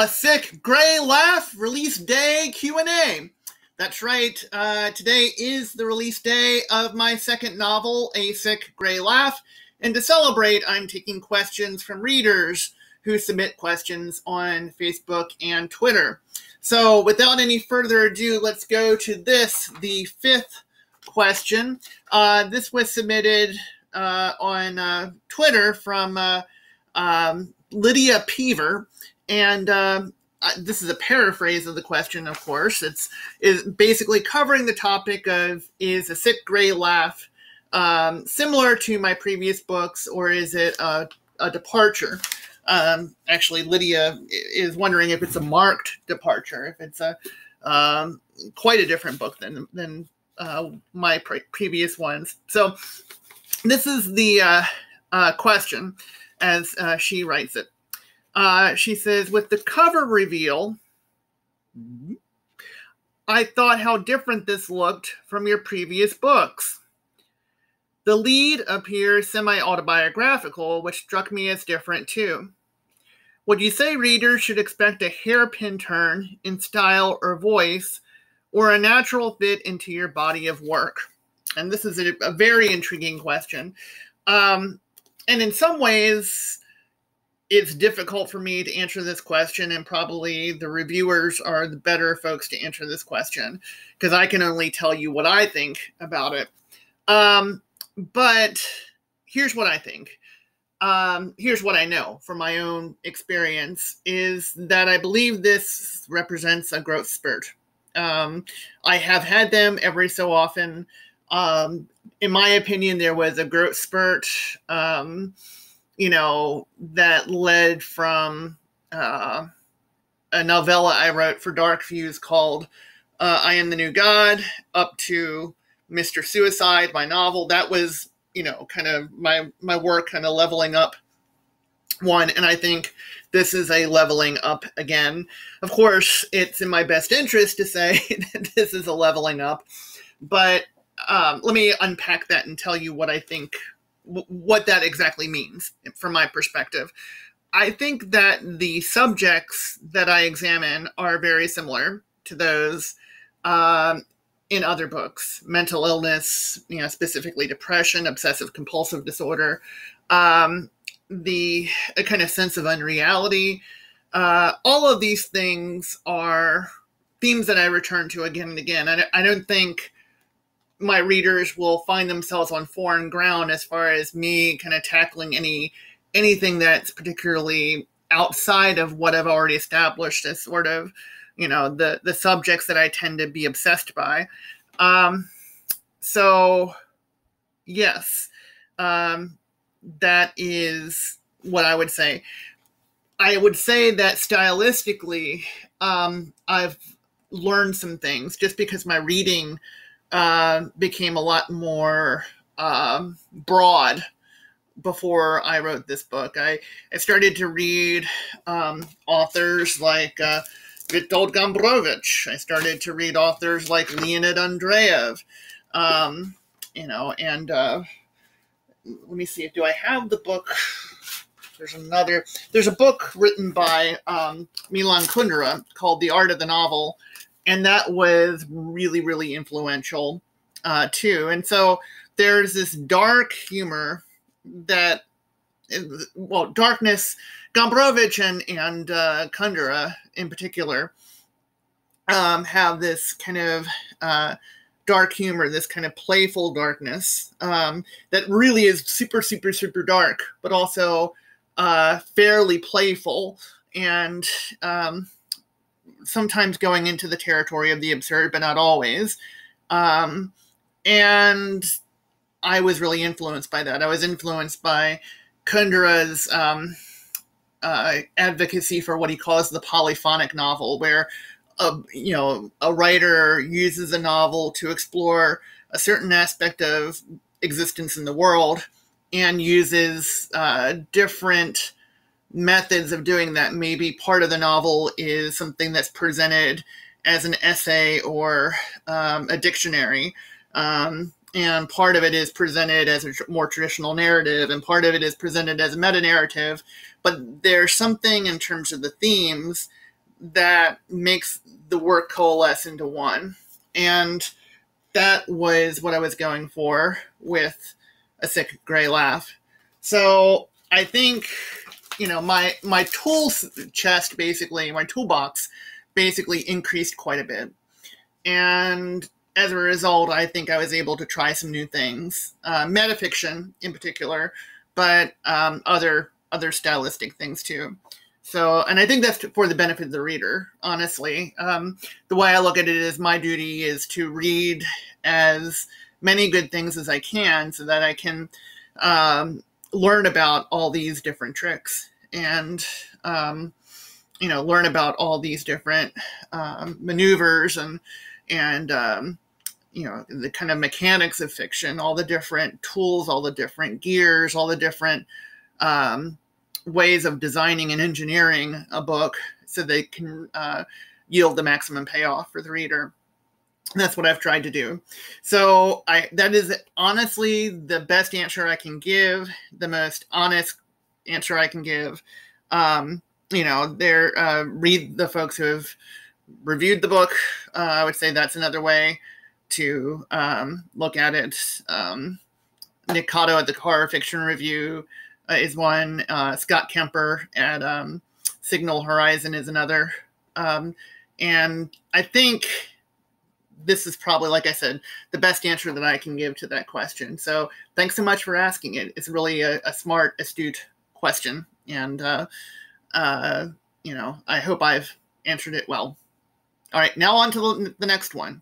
A Sick Gray Laugh release day Q&A. That's right. Today is the release day of my second novel, A Sick Gray Laugh. And to celebrate, I'm taking questions from readers who submit questions on Facebook and Twitter. So without any further ado, let's go to this, the fifth question. This was submitted on Twitter from Lydia Peaver. And this is a paraphrase of the question, of course. It's basically covering the topic of, is A Sick Gray Laugh similar to my previous books, or is it a departure? Actually, Lydia is wondering if it's a marked departure, if it's a quite a different book than my previous ones. So this is the question as she writes it. She says, with the cover reveal, I thought how different this looked from your previous books. The lead appears semi-autobiographical, which struck me as different too. Would you say readers should expect a hairpin turn in style or voice, or a natural fit into your body of work? And this is a very intriguing question. And in some ways, it's difficult for me to answer this question, and probably the reviewers are the better folks to answer this question, because I can only tell you what I think about it. But here's what I think. Here's what I know from my own experience, is that I believe this represents a growth spurt. I have had them every so often. In my opinion, there was a growth spurt, that led from a novella I wrote for Dark Views called I Am the New God, up to Mr. Suicide, my novel. That was, kind of my work kind of leveling up one. And I think this is a leveling up again. Of course, it's in my best interest to say that this is a leveling up. But let me unpack that and tell you what I think, what that exactly means from my perspective. I think that the subjects that I examine are very similar to those in other books. Mental illness, specifically depression, obsessive compulsive disorder, a kind of sense of unreality. All of these things are themes that I return to again and again. I don't think my readers will find themselves on foreign ground as far as me kind of tackling anything that's particularly outside of what I've already established as sort of, the subjects that I tend to be obsessed by. So yes, that is what I would say. I would say that stylistically, I've learned some things just because my reading became a lot more broad before I wrote this book. I started to read authors like Witold Gombrowicz. I started to read authors like Leonid Andreev. And let me see, do I have the book? There's a book written by Milan Kundera called The Art of the Novel. And that was really, really influential, too. And so there's this dark humor that, darkness, Gombrowicz and Kundera in particular have this kind of dark humor, this kind of playful darkness that really is super, super, super dark, but also fairly playful, and sometimes going into the territory of the absurd, but not always. And I was really influenced by that. I was influenced by Kundera's advocacy for what he calls the polyphonic novel, where a writer uses a novel to explore a certain aspect of existence in the world and uses different methods of doing that. Maybe part of the novel is something that's presented as an essay or a dictionary, and part of it is presented as a more traditional narrative, and part of it is presented as a meta-narrative. But there's something in terms of the themes that makes the work coalesce into one. And that was what I was going for with A Sick Gray Laugh. So I think, my tool chest, basically, my toolbox basically increased quite a bit. And as a result, I think I was able to try some new things, metafiction in particular, but other stylistic things too. So, and I think that's for the benefit of the reader, honestly. The way I look at it is my duty is to read as many good things as I can so that I can learn about all these different tricks and, learn about all these different maneuvers and the kind of mechanics of fiction, all the different tools, all the different gears, all the different ways of designing and engineering a book so they can yield the maximum payoff for the reader. And that's what I've tried to do. So that is honestly the best answer I can give, the most honest answer I can give. Read the folks who have reviewed the book. I would say that's another way to look at it. Nick Cotto at the Horror Fiction Review is one. Scott Kemper at Signal Horizon is another. And I think this is probably, like I said, the best answer that I can give to that question. So thanks so much for asking it. It's really a smart, astute question. And, I hope I've answered it well. All right, now on to the next one.